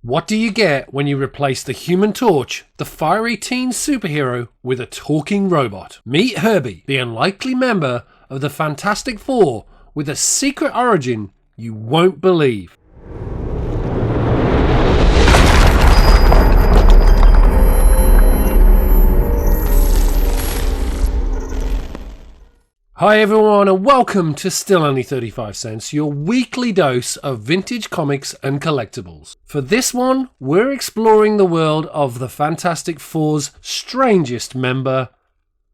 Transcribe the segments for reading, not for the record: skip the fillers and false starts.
What do you get when you replace the Human Torch, the fiery teen superhero, with a talking robot? Meet Herbie, the unlikely member of the Fantastic Four with a secret origin you won't believe. Hi everyone and welcome to Still Only 35 Cents, your weekly dose of vintage comics and collectibles. For this one, we're exploring the world of the Fantastic Four's strangest member,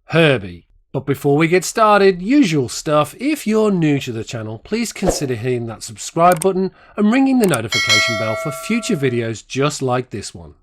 Herbie. But before we get started, usual stuff, if you're new to the channel, please consider hitting that subscribe button and ringing the notification bell for future videos just like this one.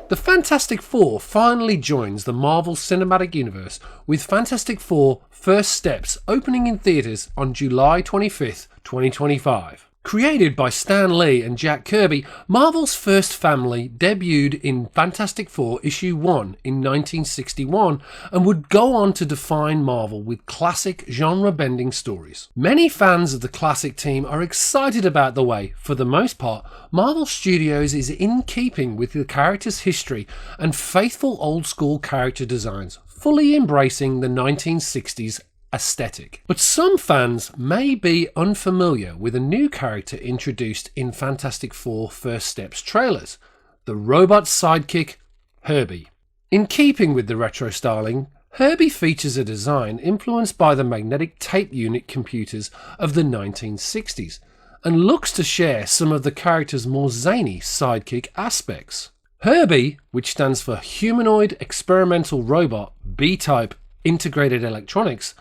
The Fantastic Four finally joins the Marvel Cinematic Universe with Fantastic Four First Steps opening in theaters on July 25th, 2025. Created by Stan Lee and Jack Kirby, Marvel's first family debuted in Fantastic Four issue 1 in 1961 and would go on to define Marvel with classic genre-bending stories. Many fans of the classic team are excited about the way, for the most part, Marvel Studios is in keeping with the character's history and faithful old-school character designs, fully embracing the 1960s aesthetic. But some fans may be unfamiliar with a new character introduced in Fantastic Four First Steps trailers, the robot sidekick Herbie. In keeping with the retro styling, Herbie features a design influenced by the magnetic tape unit computers of the 1960s and looks to share some of the character's more zany sidekick aspects. Herbie, which stands for Humanoid Experimental Robot B-Type Integrated Electronics,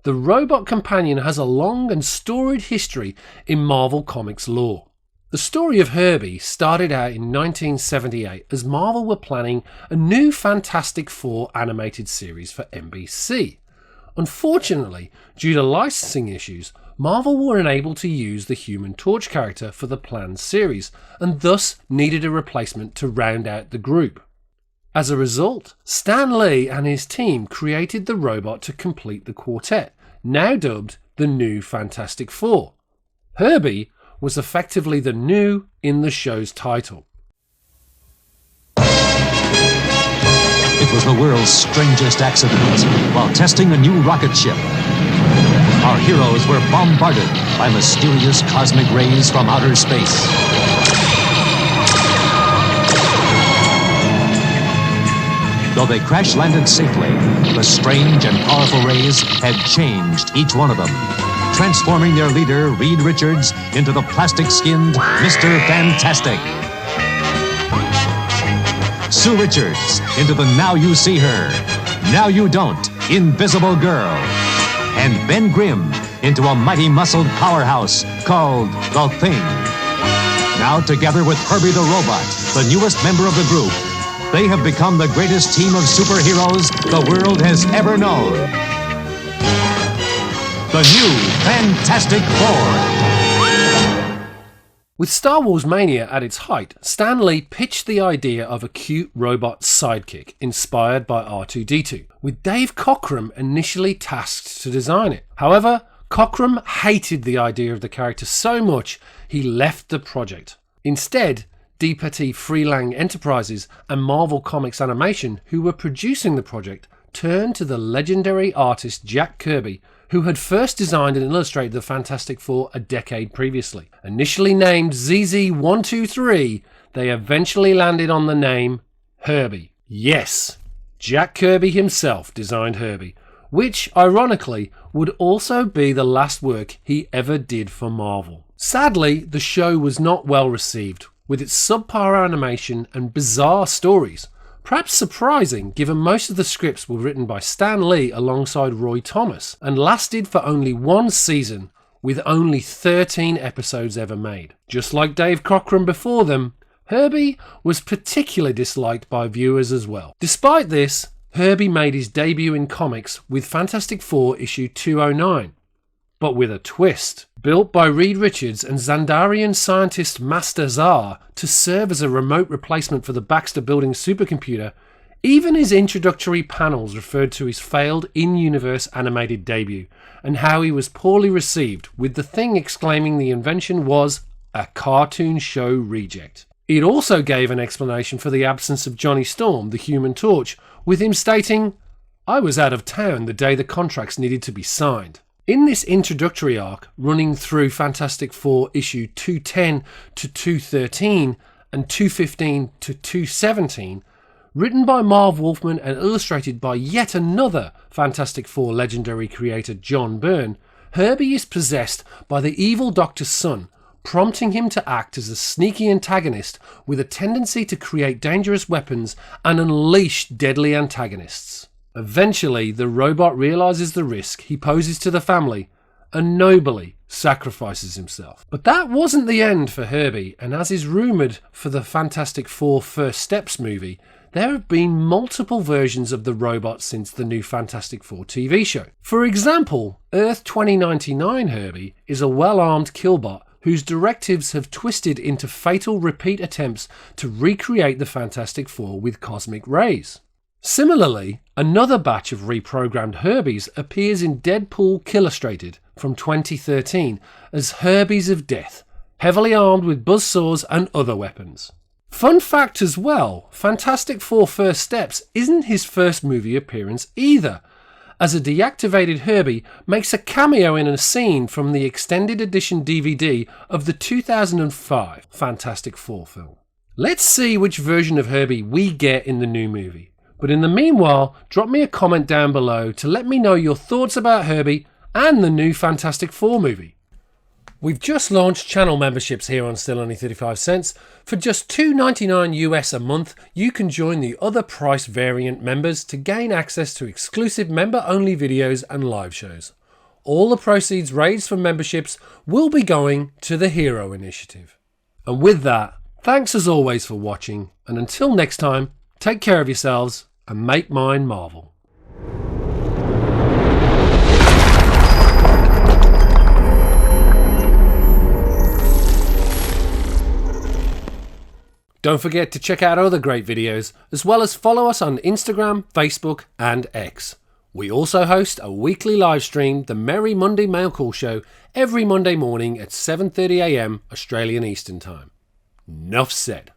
the robot companion has a long and storied history in Marvel Comics lore. The story of Herbie started out in 1978 as Marvel were planning a new Fantastic Four animated series for NBC. Unfortunately, due to licensing issues, Marvel were unable to use the Human Torch character for the planned series and thus needed a replacement to round out the group. As a result, Stan Lee and his team created the robot to complete the quartet, now dubbed the New Fantastic Four. Herbie was effectively the new in the show's title. It was the world's strangest accident while testing a new rocket ship. Our heroes were bombarded by mysterious cosmic rays from outer space. Though they crash-landed safely, the strange and powerful rays had changed each one of them, transforming their leader, Reed Richards, into the plastic-skinned Mr. Fantastic. Sue Richards into the Now You See Her, Now You Don't, Invisible Girl. And Ben Grimm into a mighty muscled powerhouse called The Thing. Now together with Herbie the Robot, the newest member of the group, they have become the greatest team of superheroes the world has ever known. The new Fantastic Four. With Star Wars mania at its height, Stan Lee pitched the idea of a cute robot sidekick inspired by R2-D2, with Dave Cockrum initially tasked to design it. However, Cockrum hated the idea of the character so much he left the project. Instead, D. Petit Freelang Enterprises and Marvel Comics Animation, who were producing the project, turned to the legendary artist Jack Kirby, who had first designed and illustrated the Fantastic Four a decade previously. Initially named ZZ123, they eventually landed on the name Herbie. Yes, Jack Kirby himself designed Herbie, which, ironically, would also be the last work he ever did for Marvel. Sadly, the show was not well received, with its subpar animation and bizarre stories. Perhaps surprising, given most of the scripts were written by Stan Lee alongside Roy Thomas, and lasted for only one season, with only 13 episodes ever made. Just like Dave Cockrum before them, Herbie was particularly disliked by viewers as well. Despite this, Herbie made his debut in comics with Fantastic Four issue 209, but with a twist. Built by Reed Richards and Xandarian scientist Master Zar to serve as a remote replacement for the Baxter Building supercomputer, even his introductory panels referred to his failed in-universe animated debut and how he was poorly received, with the Thing exclaiming the invention was a cartoon show reject. It also gave an explanation for the absence of Johnny Storm, the Human Torch, with him stating, "I was out of town the day the contracts needed to be signed." In this introductory arc, running through Fantastic Four issue 210 to 213 and 215 to 217, written by Marv Wolfman and illustrated by yet another Fantastic Four legendary creator John Byrne, Herbie is possessed by the evil Doctor's son, prompting him to act as a sneaky antagonist with a tendency to create dangerous weapons and unleash deadly antagonists. Eventually, the robot realizes the risk he poses to the family and nobly sacrifices himself. But that wasn't the end for Herbie, and as is rumoured for the Fantastic Four First Steps movie, there have been multiple versions of the robot since the new Fantastic Four TV show. For example, Earth 2099 Herbie is a well-armed killbot whose directives have twisted into fatal repeat attempts to recreate the Fantastic Four with cosmic rays. Similarly, another batch of reprogrammed Herbies appears in Deadpool Killustrated from 2013 as Herbies of Death, heavily armed with buzzsaws and other weapons. Fun fact as well, Fantastic Four First Steps isn't his first movie appearance either, as a deactivated Herbie makes a cameo in a scene from the extended edition DVD of the 2005 Fantastic Four film. Let's see which version of Herbie we get in the new movie. But in the meanwhile, drop me a comment down below to let me know your thoughts about Herbie and the new Fantastic Four movie. We've just launched channel memberships here on Still Only 35 Cents. For just $2.99 US a month, you can join the other price variant members to gain access to exclusive member-only videos and live shows. All the proceeds raised from memberships will be going to the Hero Initiative. And with that, thanks as always for watching, and until next time, take care of yourselves and make mine Marvel. Don't forget to check out other great videos, as well as follow us on Instagram, Facebook and X. We also host a weekly live stream, the Merry Monday Mailcall Show, every Monday morning at 7:30 AM Australian Eastern Time. Enough said.